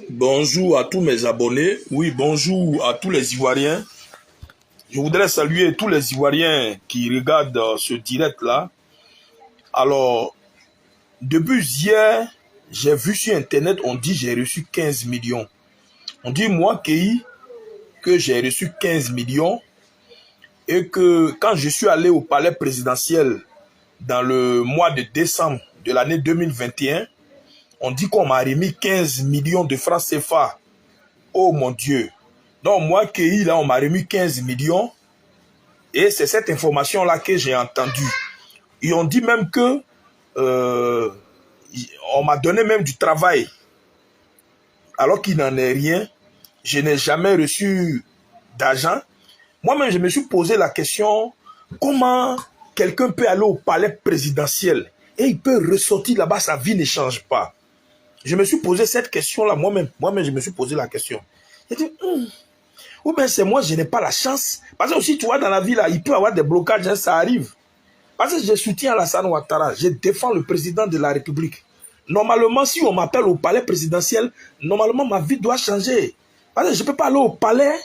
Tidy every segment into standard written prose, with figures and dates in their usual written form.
Bonjour à tous mes abonnés. Oui, bonjour à tous les Ivoiriens. Je voudrais saluer tous les Ivoiriens qui regardent ce direct-là. Alors, depuis hier, j'ai vu sur Internet, on dit j'ai reçu 15 millions. On dit moi, Kei, que j'ai reçu 15 millions et que quand je suis allé au palais présidentiel dans le mois de décembre de l'année 2021, on dit qu'on m'a remis 15 millions de francs CFA. Oh mon Dieu. Donc moi, Kei, là, on m'a remis 15 millions. Et c'est cette information-là que j'ai entendue. Ils ont dit même que on m'a donné même du travail. Alors qu'il n'en est rien. Je n'ai jamais reçu d'argent. Moi-même, je me suis posé la question, comment quelqu'un peut aller au palais présidentiel et il peut ressortir là-bas, sa vie ne change pas. Je me suis posé cette question-là moi-même. Moi-même, je me suis posé la question. J'ai dit, ou bien c'est moi, je n'ai pas la chance. Parce que aussi, tu vois, dans la vie, là, il peut y avoir des blocages, hein, ça arrive. Parce que je soutiens Alassane Ouattara, je défends le président de la République. Normalement, si on m'appelle au palais présidentiel, normalement, ma vie doit changer. Parce que je ne peux pas aller au palais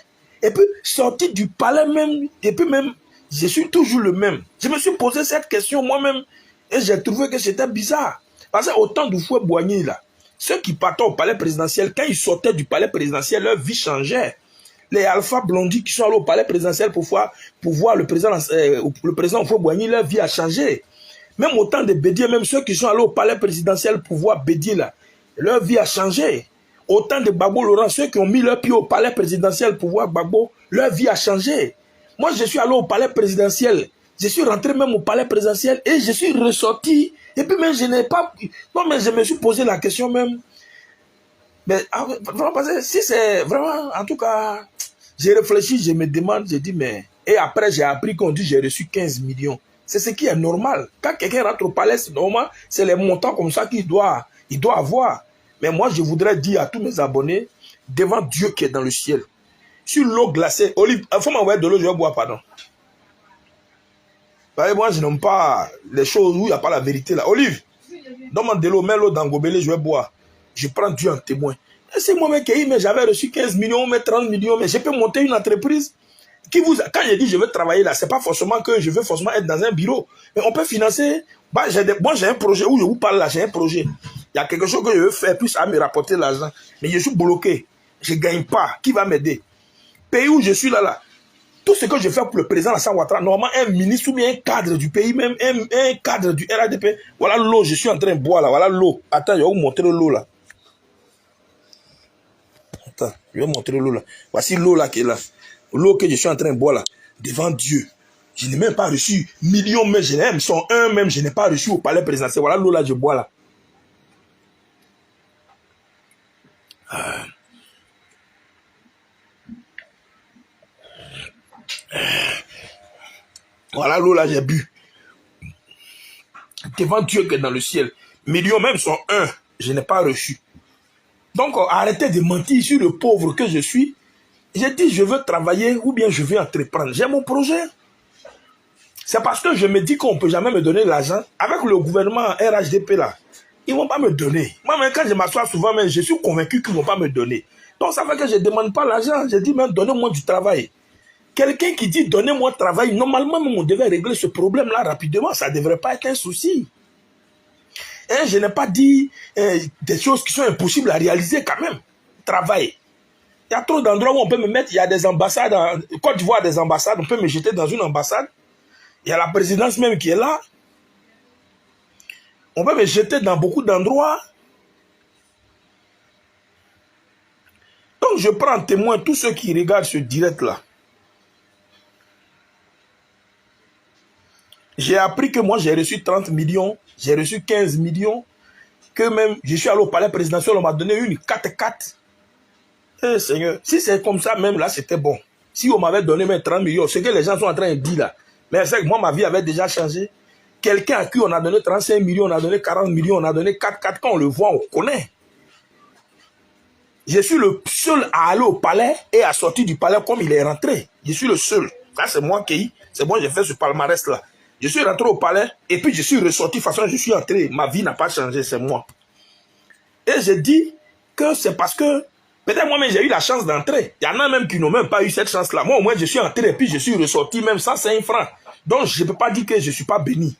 et puis sortir du palais même, et puis même, je suis toujours le même. Je me suis posé cette question moi-même et j'ai trouvé que c'était bizarre. Parce qu'au temps du fouet Boigny, là, ceux qui partaient au palais présidentiel, quand ils sortaient du palais présidentiel, leur vie changeait. Les Alpha Blondy qui sont allés au palais présidentiel pour voir le président Fouet Boigny, leur vie a changé. Même au temps de Bédier, même ceux qui sont allés au palais présidentiel pour voir Bédier, là, leur vie a changé. Au temps de Gbagbo Laurent, ceux qui ont mis leur pied au palais présidentiel pour voir Gbagbo, leur vie a changé. Moi, je suis allé au palais présidentiel. Je suis rentré même au palais présidentiel et je suis ressorti. Et puis même, je n'ai pas... Non, mais je me suis posé la question même. Mais vraiment, parce que si c'est vraiment... En tout cas, j'ai réfléchi, je me demande, j'ai dit, mais... Et après, j'ai appris qu'on dit j'ai reçu 15 millions. C'est ce qui est normal. Quand quelqu'un rentre au palais, c'est normal. C'est les montants comme ça qu'il doit avoir. Mais moi, je voudrais dire à tous mes abonnés, devant Dieu qui est dans le ciel, sur l'eau glacée, Olive, il faut m'envoyer de l'eau, je vais boire, pardon. Parce que moi, je n'aime pas les choses où il n'y a pas la vérité là. Olive, donne-moi de l'eau, mets l'eau dans Gobelé, je vais boire. Je prends Dieu en témoin. Et c'est moi-même qui j'avais reçu 15 millions, mais 30 millions, mais je peux monter une entreprise. Quand je dis je veux travailler là, c'est pas forcément que je veux forcément être dans un bureau. Mais on peut financer. Bah, moi, j'ai un projet où je vous parle là, j'ai un projet. Il y a quelque chose que je veux faire, puis ça va me rapporter l'argent. Mais je suis bloqué. Je ne gagne pas. Qui va m'aider? Pays où je suis là. Tout ce que je fais pour le président Alassane Ouattara, normalement, un ministre ou bien un cadre du pays, même un cadre du RADP. Voilà l'eau, je suis en train de boire là. Voilà l'eau. Attends, je vais vous montrer l'eau là. Attends, je vais vous montrer l'eau là. Voici l'eau là qui est là. L'eau que je suis en train de boire là, devant Dieu. Je n'ai même pas reçu millions, mais je n'ai son un même, je n'ai pas reçu au palais présidentiel. Voilà l'eau là, je bois là. Voilà l'eau là, j'ai bu. Devant Dieu qui est dans le ciel. Millions, même son un, je n'ai pas reçu. Donc, arrêtez de mentir sur le pauvre que je suis. J'ai dit, je veux travailler ou bien je veux entreprendre. J'ai mon projet. C'est parce que je me dis qu'on ne peut jamais me donner l'argent. Avec le gouvernement RHDP là, ils ne vont pas me donner. Moi, même quand je m'assois souvent, mais je suis convaincu qu'ils ne vont pas me donner. Donc, ça fait que je ne demande pas l'argent. Je dis même, donnez-moi du travail. Quelqu'un qui dit, donnez-moi du travail, normalement, on devait régler ce problème-là rapidement. Ça ne devrait pas être un souci. Et je n'ai pas dit des choses qui sont impossibles à réaliser quand même. Travail. Il y a trop d'endroits où on peut me mettre. Il y a des ambassades. En Côte d'Ivoire, des ambassades. On peut me jeter dans une ambassade. Il y a la présidence même qui est là. On peut me jeter dans beaucoup d'endroits. Donc je prends en témoin tous ceux qui regardent ce direct-là. J'ai appris que moi j'ai reçu 30 millions, j'ai reçu 15 millions, que même je suis allé au palais présidentiel, on m'a donné une 4x4. Eh Seigneur, si c'est comme ça même là, c'était bon. Si on m'avait donné même 30 millions, ce que les gens sont en train de dire là, mais c'est que moi ma vie avait déjà changé. Quelqu'un à qui on a donné 35 millions, on a donné 40 millions, on a donné 4x4, quand on le voit, on connaît. Je suis le seul à aller au palais et à sortir du palais comme il est rentré. Je suis le seul. Ça, c'est moi qui, c'est moi, j'ai fait ce palmarès-là. Je suis rentré au palais et puis je suis ressorti. De toute façon, je suis entré. Ma vie n'a pas changé, c'est moi. Et j'ai dit, que c'est parce que peut-être moi-même j'ai eu la chance d'entrer. Il y en a même qui n'ont même pas eu cette chance-là. Moi au moins je suis entré et puis je suis ressorti même sans 5 francs. Donc je ne peux pas dire que je ne suis pas béni.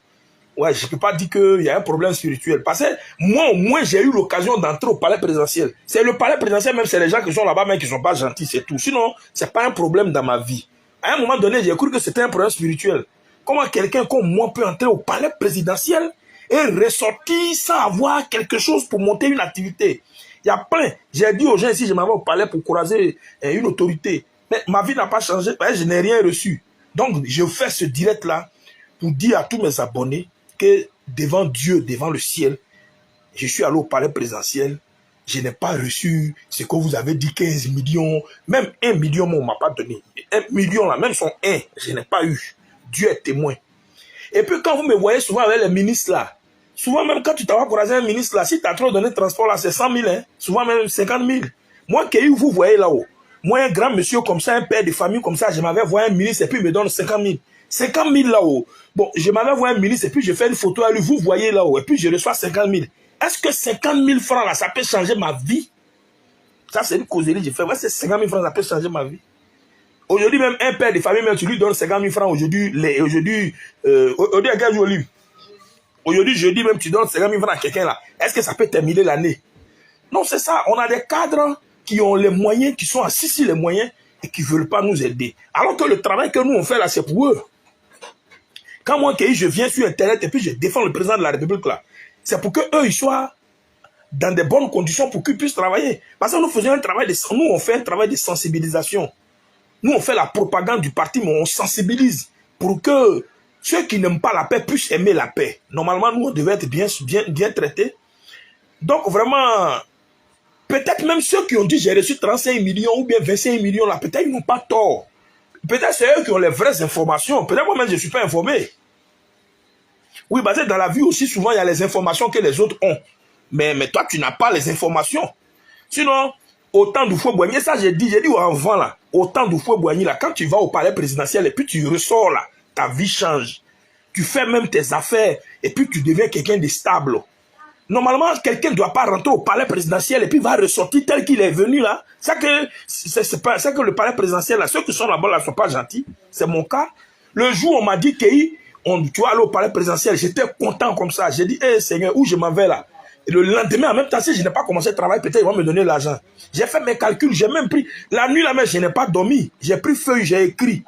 Ouais, je ne peux pas dire qu'il y a un problème spirituel. Parce que moi au moins j'ai eu l'occasion d'entrer au palais présidentiel. C'est le palais présidentiel même, c'est les gens qui sont là-bas mais qui ne sont pas gentils, c'est tout. Sinon, ce n'est pas un problème dans ma vie. À un moment donné, j'ai cru que c'était un problème spirituel. Comment quelqu'un comme moi peut entrer au palais présidentiel et ressortir sans avoir quelque chose pour monter une activité? Il y a plein. J'ai dit aux gens ici, je m'en vais au palais pour croiser une autorité. Mais ma vie n'a pas changé, je n'ai rien reçu. Donc, je fais ce direct-là pour dire à tous mes abonnés que devant Dieu, devant le ciel, je suis allé au palais présidentiel. Je n'ai pas reçu ce que vous avez dit, 15 millions. Même 1 million, on ne m'a pas donné. 1 million, là, même son 1, je n'ai pas eu. Dieu est témoin. Et puis, quand vous me voyez souvent avec les ministres, là, souvent même quand tu t'as croisé un ministre, là, si tu as trop donné de transport, là, c'est 100 000, hein, souvent même 50 000. Moi, qui vous voyez là-haut, moi, un grand monsieur comme ça, un père de famille comme ça, je m'avais vu un ministre et puis il me donne 50 000. 50 000 là-haut. Bon, je m'avais vu un ministre et puis je fais une photo à lui, vous voyez là-haut, et puis je reçois 50 000. Est-ce que 50 000 francs là, ça peut changer ma vie? Ça, c'est une causerie que j'ai fait. Ouais, c'est 50 000 francs, ça peut changer ma vie. Aujourd'hui, même un père de famille, même tu lui donnes 50 000 francs aujourd'hui, aujourd'hui, à quel jour aujourd'hui, jeudi, même tu donnes 50 000 francs à quelqu'un là. Est-ce que ça peut terminer l'année? Non, c'est ça. On a des cadres qui ont les moyens, qui sont assis sur les moyens et qui ne veulent pas nous aider. Alors que le travail que nous on fait là, c'est pour eux. Quand moi, je viens sur Internet et puis je défends le président de la République là, c'est pour qu'eux, ils soient dans de bonnes conditions pour qu'ils puissent travailler. Parce que nous faisons un travail nous, on fait un travail de sensibilisation. Nous, on fait la propagande du parti, mais on sensibilise pour que ceux qui n'aiment pas la paix puissent aimer la paix. Normalement, nous, on devait être bien traités. Donc, vraiment, peut-être même ceux qui ont dit j'ai reçu 35 millions ou bien 25 millions, là, peut-être ils n'ont pas tort. Peut-être c'est eux qui ont les vraies informations. Peut-être moi-même, je ne suis pas informé. Oui, parce que dans la vie aussi, souvent, il y a les informations que les autres ont. Mais toi, tu n'as pas les informations. Sinon, au temps du Fouet-Boigny, ça j'ai dit avant là, au temps du Fouet-Boigny là, quand tu vas au palais présidentiel et puis tu ressors là, ta vie change. Tu fais même tes affaires et puis tu deviens quelqu'un de stable. Normalement, quelqu'un ne doit pas rentrer au palais présidentiel et puis va ressortir tel qu'il est venu là. C'est que le palais présidentiel là, ceux qui sont là-bas là ne sont pas gentils. C'est mon cas. Le jour où on m'a dit que tu vas aller au palais présidentiel, j'étais content comme ça. J'ai dit, hey, Seigneur, où je m'en vais là? Et le lendemain, en même temps, si je n'ai pas commencé à travailler, peut-être ils vont me donner l'argent. J'ai fait mes calculs, j'ai même pris, la nuit là même, je n'ai pas dormi. J'ai pris feuille, j'ai écrit.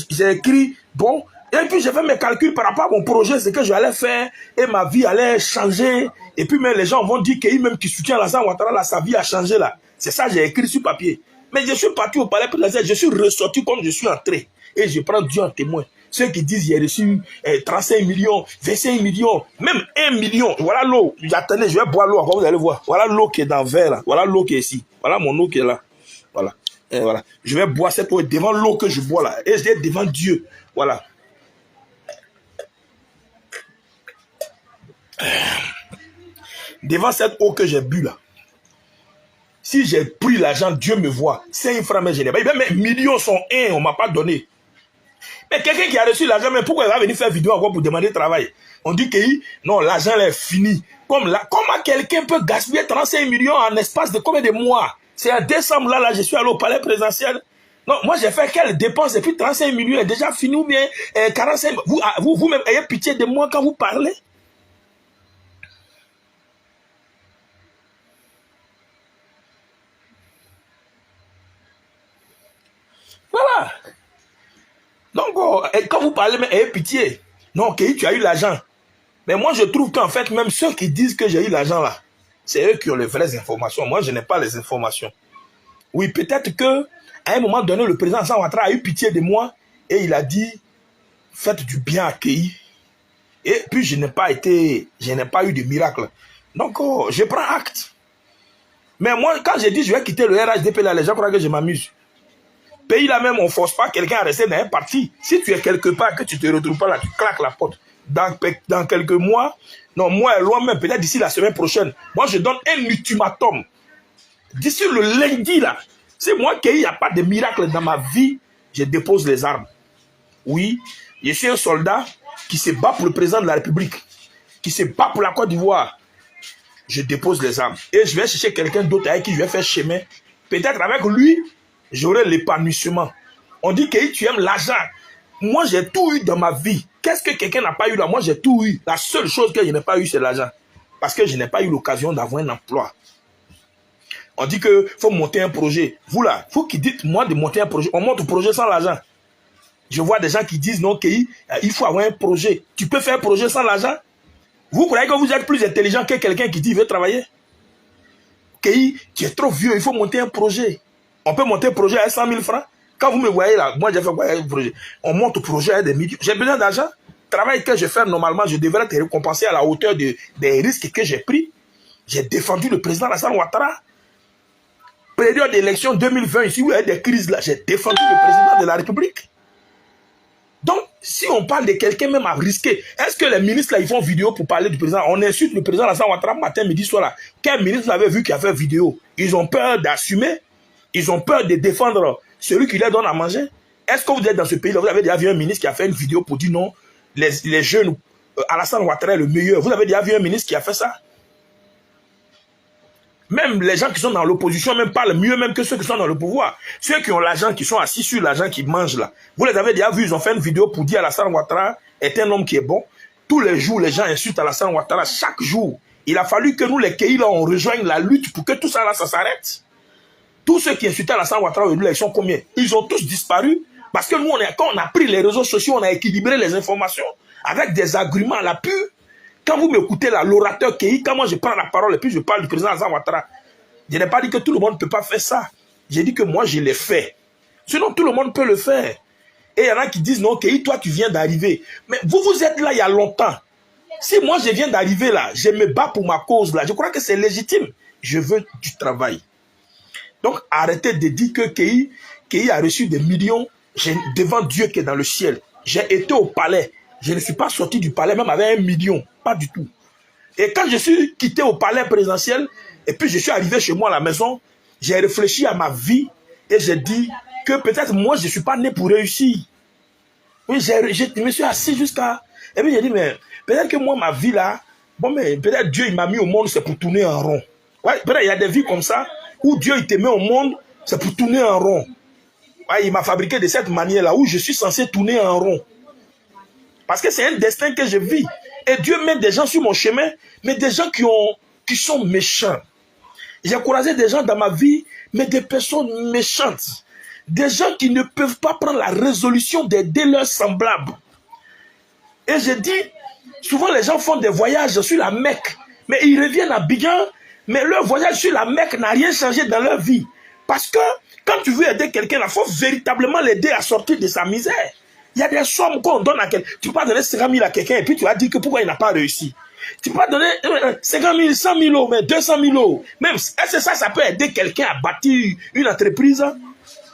J'ai écrit, bon, et puis j'ai fait mes calculs par rapport à mon projet, ce que j'allais faire, et ma vie allait changer. Et puis même les gens vont dire qu'ils même qui soutient Alassane Ouattara, là, sa vie a changé là. C'est ça, j'ai écrit sur papier. Mais je suis parti au palais présidentiel, je suis ressorti comme je suis entré. Et je prends Dieu en témoin. Ceux qui disent j'ai reçu 35 millions, 25 millions, même 1 million. Voilà l'eau. J'attendais, je vais boire l'eau encore, vous allez voir. Voilà l'eau qui est dans le verre là. Voilà l'eau qui est ici. Voilà mon eau qui est là. Voilà. Et voilà. Je vais boire cette eau devant l'eau que je bois là. Et je vais devant Dieu. Voilà. Devant cette eau que j'ai bu là. Si j'ai pris l'argent, Dieu me voit. 5 francs, mais je n'ai pas. Même millions sont 1, on ne m'a pas donné. Mais quelqu'un qui a reçu l'argent, mais pourquoi il va venir faire vidéo encore pour demander travail? On dit que non, l'argent est fini. Comment quelqu'un peut gaspiller 35 millions en espace de combien de mois? C'est en décembre là, je suis allé au palais présidentiel. Non, moi j'ai fait quelle dépense et puis 35 millions est déjà fini ou bien 45. Vous-même ayez pitié de moi quand vous parlez. Voilà. Donc, quand vous parlez, mais ayez pitié. Non, ok, tu as eu l'argent. Mais moi, je trouve qu'en fait, même ceux qui disent que j'ai eu l'argent là, c'est eux qui ont les vraies informations. Moi, je n'ai pas les informations. Oui, peut-être que à un moment donné, le président Alassane Ouattara a eu pitié de moi et il a dit, faites du bien accueilli. Et puis, je n'ai pas eu de miracle. Donc, je prends acte. Mais moi, quand j'ai dit, je vais quitter le RHDP là, les gens croient que je m'amuse. Pays là même, on ne force pas quelqu'un à rester dans un parti. Si tu es quelque part, que tu ne te retrouves pas là, tu claques la porte. Dans quelques mois, non, moi, loin même, peut-être d'ici la semaine prochaine, moi, je donne un ultimatum. D'ici le lundi, là, c'est moi qu'il n'y a pas de miracle dans ma vie, je dépose les armes. Oui, je suis un soldat qui se bat pour le président de la République, qui se bat pour la Côte d'Ivoire. je dépose les armes. Et je vais chercher quelqu'un d'autre avec qui je vais faire chemin. Peut-être avec lui, j'aurai l'épanouissement. On dit que tu aimes l'argent. Moi, j'ai tout eu dans ma vie. Qu'est-ce que quelqu'un n'a pas eu là? Moi, j'ai tout eu. La seule chose que je n'ai pas eu, c'est l'argent. Parce que je n'ai pas eu l'occasion d'avoir un emploi. On dit qu'il faut monter un projet. Vous là, vous qui dites, moi, de monter un projet, on monte un projet sans l'argent. Je vois des gens qui disent, non, qu'il faut avoir un projet. Tu peux faire un projet sans l'argent? Vous croyez que vous êtes plus intelligent que quelqu'un qui dit qu'il veut travailler? Tu es trop vieux, il faut monter un projet. On peut monter un projet à 100 000 francs. Quand vous me voyez là, moi j'ai fait quoi, un projet. On monte un projet à des millions. J'ai besoin d'argent. Le travail que je fais normalement, je devrais être récompensé à la hauteur des risques que j'ai pris. J'ai défendu le président Alassane Ouattara. Période d'élection 2020, ici où il y a des crises là, j'ai défendu le président de la République. Donc, si on parle de quelqu'un même à risquer, est-ce que les ministres là, ils font vidéo pour parler du président? On insulte le président Alassane Ouattara matin, midi, soir là. Quel ministre l'avait vu qui a fait vidéo? Ils ont peur d'assumer. Ils ont peur de défendre celui qui leur donne à manger. Est-ce que vous êtes dans ce pays-là? Vous avez déjà vu un ministre qui a fait une vidéo pour dire non, les jeunes, Alassane Ouattara est le meilleur. Vous avez déjà vu un ministre qui a fait ça? Même les gens qui sont dans l'opposition même parlent mieux même que ceux qui sont dans le pouvoir. Ceux qui ont l'argent, qui sont assis sur l'argent, qui mangent là. Vous les avez déjà vus, ils ont fait une vidéo pour dire Alassane Ouattara est un homme qui est bon. Tous les jours, les gens insultent Alassane Ouattara. Chaque jour, il a fallu que nous, les Kéi, là, on rejoigne la lutte pour que tout ça là, ça s'arrête. Tous ceux qui insultaient Alassane Ouattara, ils sont combien? Ils ont tous disparu. Parce que nous, quand on a pris les réseaux sociaux, on a équilibré les informations avec des arguments à l'appui. Quand vous m'écoutez là, l'orateur Kéi, quand moi je prends la parole et puis je parle du président Alassane Ouattara, je n'ai pas dit que tout le monde ne peut pas faire ça. J'ai dit que moi je l'ai fait. Sinon tout le monde peut le faire. Et il y en a qui disent non, Kéi, toi tu viens d'arriver. Mais vous, vous êtes là il y a longtemps. Si moi je viens d'arriver là, je me bats pour ma cause là, je crois que c'est légitime. Je veux du travail. Donc arrêtez de dire que Kéi a reçu des millions devant Dieu qui est dans le ciel. J'ai été au palais. Je ne suis pas sorti du palais même avec 1 million. Pas du tout. Et quand je suis quitté au palais présidentiel, et puis je suis arrivé chez moi à la maison, j'ai réfléchi à ma vie et j'ai dit que peut-être moi je ne suis pas né pour réussir. Oui, je me suis assis jusqu'à... Et puis j'ai dit, mais peut-être que moi ma vie là, bon mais peut-être Dieu il m'a mis au monde, c'est pour tourner en rond. Ouais, peut-être il y a des vies comme ça, où Dieu il te met au monde, c'est pour tourner en rond. Ouais, il m'a fabriqué de cette manière-là, où je suis censé tourner en rond. Parce que c'est un destin que je vis. Et Dieu met des gens sur mon chemin, mais des gens qui sont méchants. J'ai croisé des gens dans ma vie, mais des personnes méchantes. Des gens qui ne peuvent pas prendre la résolution d'aider leurs semblables. Et je dis, souvent les gens font des voyages sur la Mecque, mais ils reviennent à Abidjan, mais leur voyage sur la Mecque n'a rien changé dans leur vie. Parce que quand tu veux aider quelqu'un, il faut véritablement l'aider à sortir de sa misère. Il y a des sommes qu'on donne à quelqu'un. Tu peux pas donner 50 000 à quelqu'un et puis tu vas dire que pourquoi il n'a pas réussi. Tu peux pas donner 50 000, 100 000 euros, mais 200 000 euros. Même, est-ce que ça peut aider quelqu'un à bâtir une entreprise?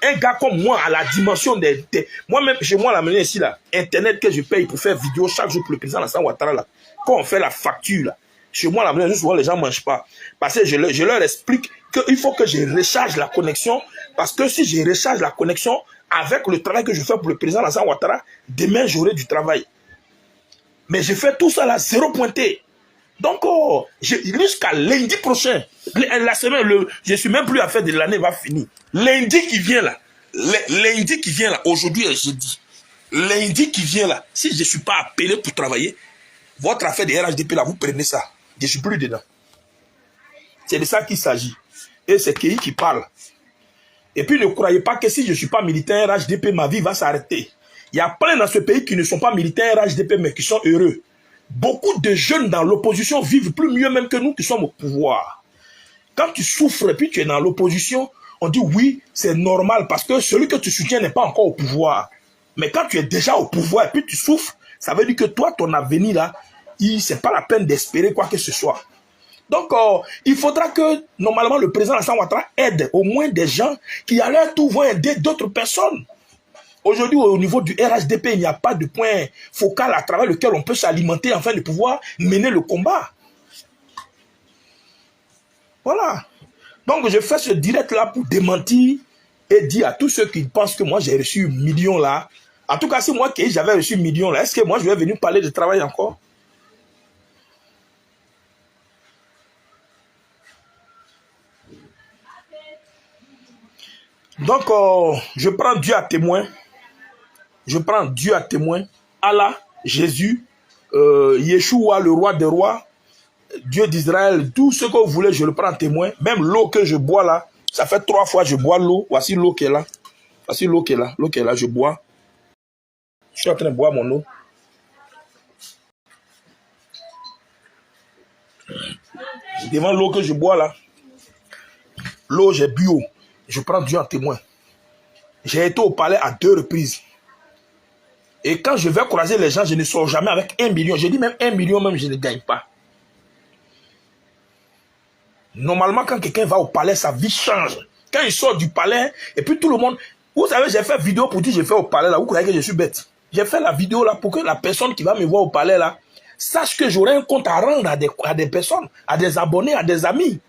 Un gars comme moi, à la dimension des... Moi-même, chez moi, la manière ici, là, Internet que je paye pour faire vidéo chaque jour pour le président Alassane Ouattara, là, quand on fait la facture, là, chez moi, la manière, souvent, les gens ne mangent pas. Parce que je leur explique qu'il faut que je recharge la connexion. Parce que si je recharge la connexion, avec le travail que je fais pour le président Alassane Ouattara, demain j'aurai du travail. Mais je fais tout ça là, zéro pointé. Donc, jusqu'à lundi prochain, la semaine, je ne suis même plus à faire de l'année, va finir. Lundi qui vient là, aujourd'hui est jeudi. Lundi qui vient là, si je ne suis pas appelé pour travailler, votre affaire de RHDP là, vous prenez ça. Je ne suis plus dedans. C'est de ça qu'il s'agit. Et c'est Kéi qui parle. Et puis ne croyez pas que si je ne suis pas militaire RHDP, ma vie va s'arrêter. Il y a plein dans ce pays qui ne sont pas militaires RHDP, mais qui sont heureux. Beaucoup de jeunes dans l'opposition vivent plus mieux même que nous qui sommes au pouvoir. Quand tu souffres et puis tu es dans l'opposition, on dit oui, c'est normal parce que celui que tu soutiens n'est pas encore au pouvoir. Mais quand tu es déjà au pouvoir et puis tu souffres, ça veut dire que toi, ton avenir là, ce n'est pas la peine d'espérer quoi que ce soit. Donc, il faudra que, normalement, le président Alassane Ouattara aide au moins des gens qui, à leur tour, vont aider d'autres personnes. Aujourd'hui, au niveau du RHDP, il n'y a pas de point focal à travers lequel on peut s'alimenter afin de pouvoir mener le combat. Voilà. Donc, je fais ce direct-là pour démentir et dire à tous ceux qui pensent que moi, j'ai reçu 1 million là. En tout cas, si moi, j'avais reçu 1 million là, est-ce que moi, je vais venir parler de travail encore? Donc, je prends Dieu à témoin. Je prends Dieu à témoin. Allah, Jésus, Yeshua, le roi des rois, Dieu d'Israël, tout ce que vous voulez, je le prends à témoin. Même l'eau que je bois là, ça fait 3 fois que je bois l'eau. Voici l'eau qui est là. Voici l'eau qui est là. L'eau qui est là, je bois. Je suis en train de boire mon eau. Devant l'eau que je bois là, l'eau, j'ai bu eau. Je prends Dieu en témoin. J'ai été au palais à 2 reprises. Et quand je vais croiser les gens, je ne sors jamais avec 1 million. Je dis même 1 million, même je ne gagne pas. Normalement, quand quelqu'un va au palais, sa vie change. Quand il sort du palais, et puis tout le monde... Vous savez, j'ai fait vidéo pour dire que j'ai fait au palais là. Vous croyez que je suis bête? J'ai fait la vidéo là pour que la personne qui va me voir au palais là sache que j'aurai un compte à rendre à des personnes, à des abonnés, à des amis.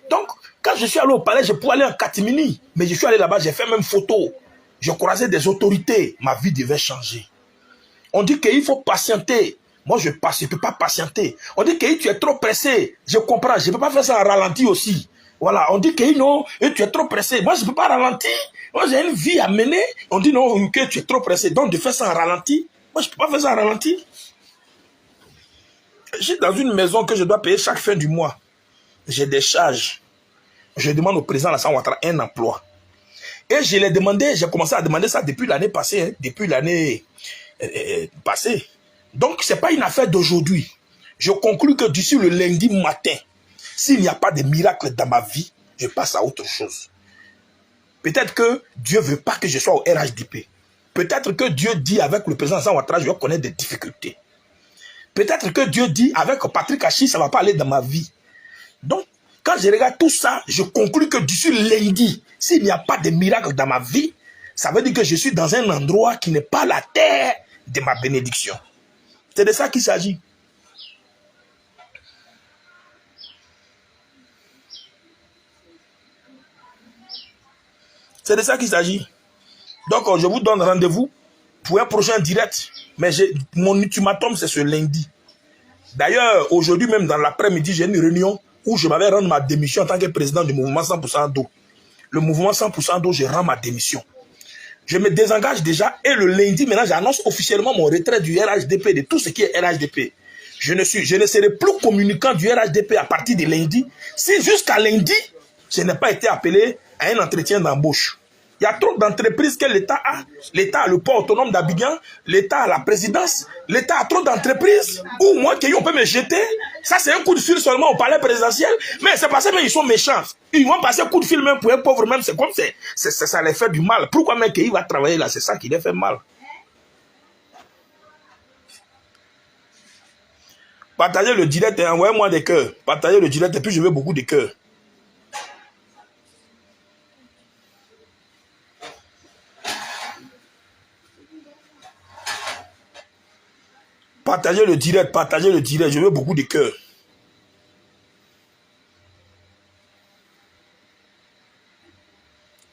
Donc, quand je suis allé au palais, je pouvais aller en catimini. Mais je suis allé là-bas, j'ai fait même photo. Je croisais des autorités. Ma vie devait changer. On dit qu'il faut patienter. Moi, je ne peux pas patienter. On dit que tu es trop pressé. Je comprends. Je ne peux pas faire ça en ralenti aussi. Voilà. On dit que non, tu es trop pressé. Moi, je ne peux pas ralentir. Moi, j'ai une vie à mener. On dit non, que tu es trop pressé. Donc, de faire ça en ralenti. Moi, je ne peux pas faire ça en ralenti. Je suis dans une maison que je dois payer chaque fin du mois. J'ai des charges. Je demande au président Alassane Ouattara un emploi. Et je l'ai demandé, j'ai commencé à demander ça depuis l'année passée. Hein, depuis l'année passée. Donc, ce n'est pas une affaire d'aujourd'hui. Je conclus que d'ici le lundi matin, s'il n'y a pas de miracle dans ma vie, je passe à autre chose. Peut-être que Dieu ne veut pas que je sois au RHDP. Peut-être que Dieu dit avec le président Alassane Ouattara, je vais connaître des difficultés. Peut-être que Dieu dit avec Patrick Hachi, ça ne va pas aller dans ma vie. Donc, quand je regarde tout ça, je conclus que d'ici lundi, s'il n'y a pas de miracle dans ma vie, ça veut dire que je suis dans un endroit qui n'est pas la terre de ma bénédiction. C'est de ça qu'il s'agit. C'est de ça qu'il s'agit. Donc, je vous donne rendez-vous pour un prochain direct. Mais mon ultimatum, c'est ce lundi. D'ailleurs, aujourd'hui même, dans l'après-midi, j'ai une réunion où je m'avais rendu ma démission en tant que président du mouvement 100% d'eau. Le mouvement 100% d'eau, je rends ma démission. Je me désengage déjà et le lundi, maintenant, j'annonce officiellement mon retrait du RHDP, de tout ce qui est RHDP. Je ne serai plus communicant du RHDP à partir de lundi. Si jusqu'à lundi, je n'ai pas été appelé à un entretien d'embauche. Il y a trop d'entreprises que l'État a. L'État a le port autonome d'Abidjan, l'État a la présidence, l'État a trop d'entreprises où moi, on peut me jeter. Ça, c'est un coup de fil seulement au palais présidentiel. Mais c'est parce qu'ils sont méchants. Ils vont passer un coup de fil même pour un pauvre même. C'est comme ça les fait du mal. Pourquoi même qu'il va travailler là? C'est ça qui les fait mal. Partagez le direct et envoyez-moi des cœurs. Partagez le direct et puis je veux beaucoup de cœurs. Partagez le direct, je veux beaucoup de cœurs.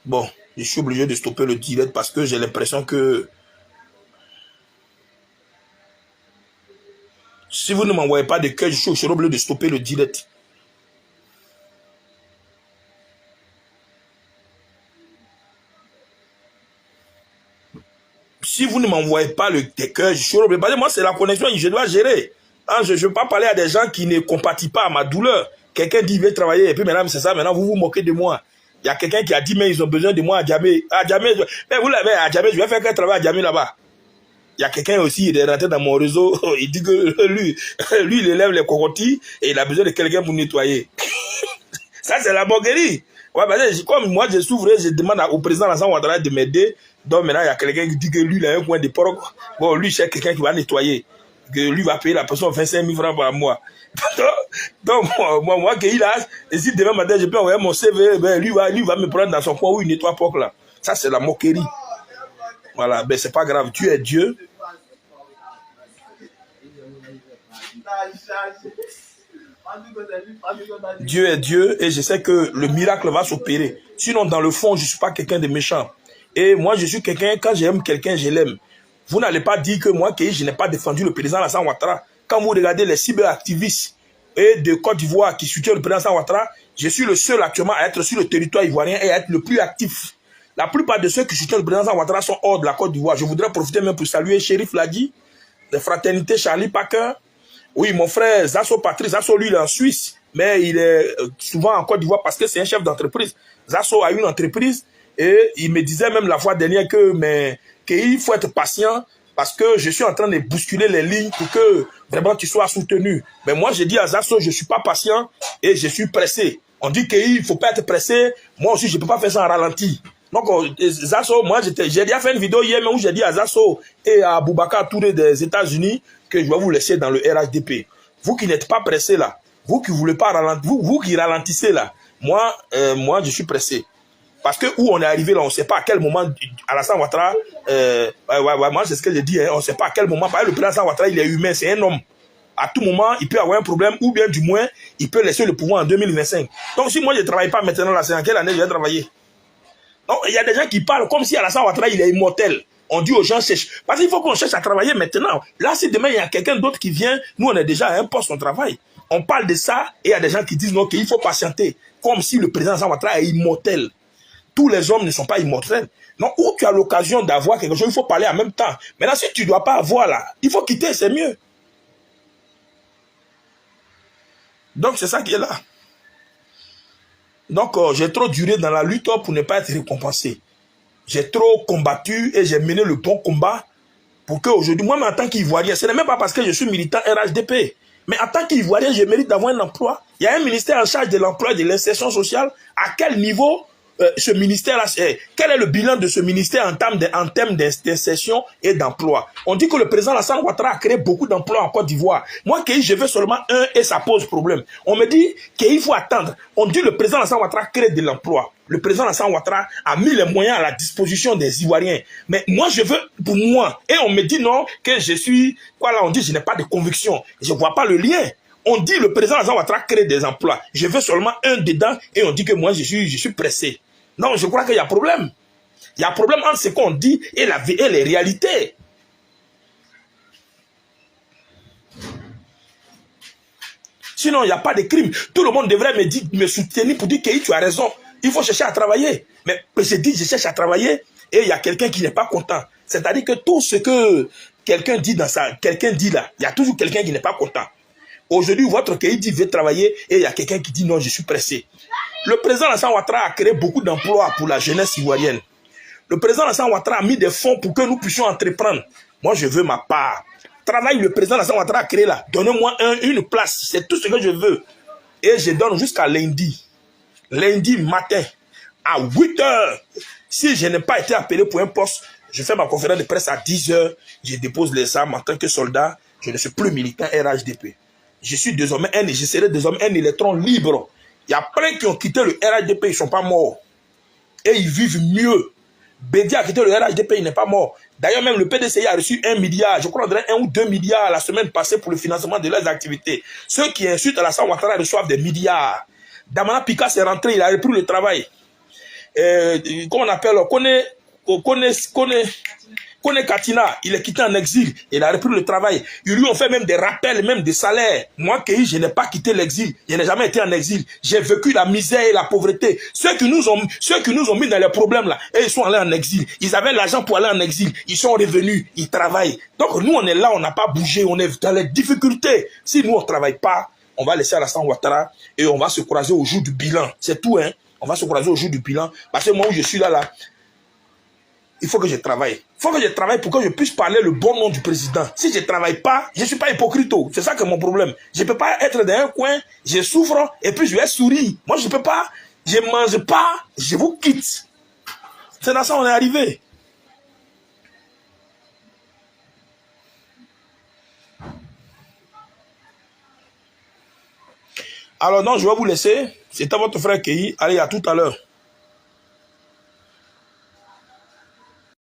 Bon, je suis obligé de stopper le direct parce que j'ai l'impression que si vous ne m'envoyez pas de cœur, je suis obligé de stopper le direct. Si vous ne m'envoyez pas le cœur, je suis obligé. Parce que moi, c'est la connexion, je dois gérer. Hein, je ne veux pas parler à des gens qui ne compatissent pas à ma douleur. Quelqu'un dit, il veut travailler, et puis maintenant, c'est ça, maintenant, vous vous moquez de moi. Il y a quelqu'un qui a dit, mais ils ont besoin de moi à Djamé. À Djamé, mais vous l'avez à Djamé, je vais faire quel travail à Djamé là-bas. Il y a quelqu'un aussi, il est rentré dans mon réseau, il dit que lui, il élève les cocotilles et il a besoin de quelqu'un pour nettoyer. Ça, c'est la moquerie. Ouais, parce que comme moi, je souffre, je demande au président Alassane Ouattara de m'aider. Donc maintenant, il y a quelqu'un qui dit que lui, il a un coin de porc. Bon, lui, c'est quelqu'un qui va nettoyer. Que lui va payer la personne 25 000 francs par mois. Donc, moi, qu'il a, et si demain matin, je peux envoyer mon CV, ben, lui va me prendre dans son coin où il nettoie porc là. Ça, c'est la moquerie. Voilà, ben, c'est pas grave. Tu es Dieu. Dieu est Dieu et je sais que le miracle va s'opérer. Sinon, dans le fond, je ne suis pas quelqu'un de méchant. Et moi, je suis quelqu'un, quand j'aime quelqu'un, je l'aime. Vous n'allez pas dire que moi, je n'ai pas défendu le président Alassane Ouattara. Quand vous regardez les cyberactivistes de Côte d'Ivoire qui soutiennent le président Alassane Ouattara, je suis le seul actuellement à être sur le territoire ivoirien et à être le plus actif. La plupart de ceux qui soutiennent le président Ouattara sont hors de la Côte d'Ivoire. Je voudrais profiter même pour saluer Chérif Ladi, de Fraternité Charlie Packer. Oui, mon frère Zasso Patrice. Zasso, lui, il est en Suisse, mais il est souvent en Côte d'Ivoire parce que c'est un chef d'entreprise. Zasso a une entreprise et il me disait même la fois dernière qu'il faut être patient parce que je suis en train de bousculer les lignes pour que vraiment tu sois soutenu. Mais moi, je dis à Zasso, je ne suis pas patient et je suis pressé. On dit qu'il ne faut pas être pressé. Moi aussi, je ne peux pas faire ça en ralenti. Donc, Zasso, moi, j'ai déjà fait une vidéo hier où j'ai dit à Zasso et à Boubacar Touré des États-Unis que je vais vous laisser dans le RHDP. Vous qui n'êtes pas pressé là, vous qui voulez pas ralentir, vous qui ralentissez là, moi, je suis pressé. Parce que où on est arrivé là, on ne sait pas à quel moment Alassane Ouattara, moi c'est ce que je dis, hein, on ne sait pas à quel moment, parce que le président Alassane Ouattara, il est humain, c'est un homme. À tout moment, il peut avoir un problème, ou bien du moins, il peut laisser le pouvoir en 2025. Donc si moi je ne travaille pas maintenant là, c'est en quelle année je vais travailler? Donc il y a des gens qui parlent comme si Alassane Ouattara, il est immortel. On dit aux gens, cherche. Parce qu'il faut qu'on cherche à travailler maintenant. Là, si demain, il y a quelqu'un d'autre qui vient, nous, on est déjà à un poste, on travaille. On parle de ça, et il y a des gens qui disent non, qu'il faut patienter. Comme si le président Alassane Ouattara est immortel. Tous les hommes ne sont pas immortels. Non, où tu as l'occasion d'avoir quelque chose, il faut parler en même temps. Maintenant, si tu ne dois pas avoir là, il faut quitter, c'est mieux. Donc, c'est ça qui est là. Donc, j'ai trop duré dans la lutte pour ne pas être récompensé. J'ai trop combattu et j'ai mené le bon combat pour qu'aujourd'hui, moi, en tant qu'Ivoirien, ce n'est même pas parce que je suis militant RHDP, mais en tant qu'Ivoirien, je mérite d'avoir un emploi. Il y a un ministère en charge de l'emploi et de l'insertion sociale. À quel niveau ce ministère-là, quel est le bilan de ce ministère en termes d'insertion et d'emploi? On dit que le président Alassane Ouattara a créé beaucoup d'emplois en Côte d'Ivoire. Moi, je veux seulement un et ça pose problème. On me dit qu'il faut attendre. On dit que le président Alassane Ouattara crée de l'emploi. Le président Alassane Ouattara a mis les moyens à la disposition des Ivoiriens. Mais moi, je veux pour moi. Et on me dit non, que je suis... Quoi là, on dit je n'ai pas de conviction. Je ne vois pas le lien. On dit le président Alassane Ouattara crée des emplois. Je veux seulement un dedans et on dit que moi, je suis pressé. Non, je crois qu'il y a problème. Il y a problème entre ce qu'on dit et les réalités. Sinon, il n'y a pas de crime. Tout le monde devrait me soutenir pour dire que tu as raison. Il faut chercher à travailler. Mais je dis, je cherche à travailler et il y a quelqu'un qui n'est pas content. C'est-à-dire que tout ce que quelqu'un dit là, il y a toujours quelqu'un qui n'est pas content. Aujourd'hui, votre pays dit veut travailler et il y a quelqu'un qui dit non, je suis pressé. Le président Alassane Ouattara a créé beaucoup d'emplois pour la jeunesse ivoirienne. Le président Alassane Ouattara a mis des fonds pour que nous puissions entreprendre. Moi, je veux ma part. Travail, le président Alassane Ouattara a créé là. Donnez-moi une place. C'est tout ce que je veux. Et je donne jusqu'à lundi. Lundi matin, à 8 h. Si je n'ai pas été appelé pour un poste, je fais ma conférence de presse à 10 h. Je dépose les armes en tant que soldat. Je ne suis plus militant RHDP. Je serai désormais un électron libre. Il y a plein qui ont quitté le RHDP, ils ne sont pas morts. Et ils vivent mieux. Bédi a quitté le RHDP, il n'est pas mort. D'ailleurs, même le PDCI a reçu 1 milliard, je crois 1 ou 2 milliards la semaine passée pour le financement de leurs activités. Ceux qui insultent Alassane Ouattara reçoivent des milliards. Damana Pika s'est rentré, il a repris le travail. Comment on appelle, Kone Katina, il est quitté en exil, il a repris le travail. Ils lui ont fait même des rappels, même des salaires. Moi, je n'ai pas quitté l'exil, je n'ai jamais été en exil. J'ai vécu la misère et la pauvreté. Ceux qui nous ont mis dans les problèmes là, et ils sont allés en exil. Ils avaient l'argent pour aller en exil. Ils sont revenus, ils travaillent. Donc nous, on est là, on n'a pas bougé, on est dans les difficultés. Si nous, on ne travaille pas, on va laisser Alassane Ouattara et on va se croiser au jour du bilan. C'est tout, hein. On va se croiser au jour du bilan. Parce que moi, où je suis là, il faut que je travaille. Il faut que je travaille pour que je puisse parler le bon nom du président. Si je ne travaille pas, je ne suis pas hypocrite. C'est ça que mon problème. Je ne peux pas être dans un coin, je souffre et puis je vais sourire. Moi, je ne peux pas, je ne mange pas, je vous quitte. C'est dans ça qu'on est arrivé. Alors non, je vais vous laisser. C'était votre frère Kei. Allez, à tout à l'heure.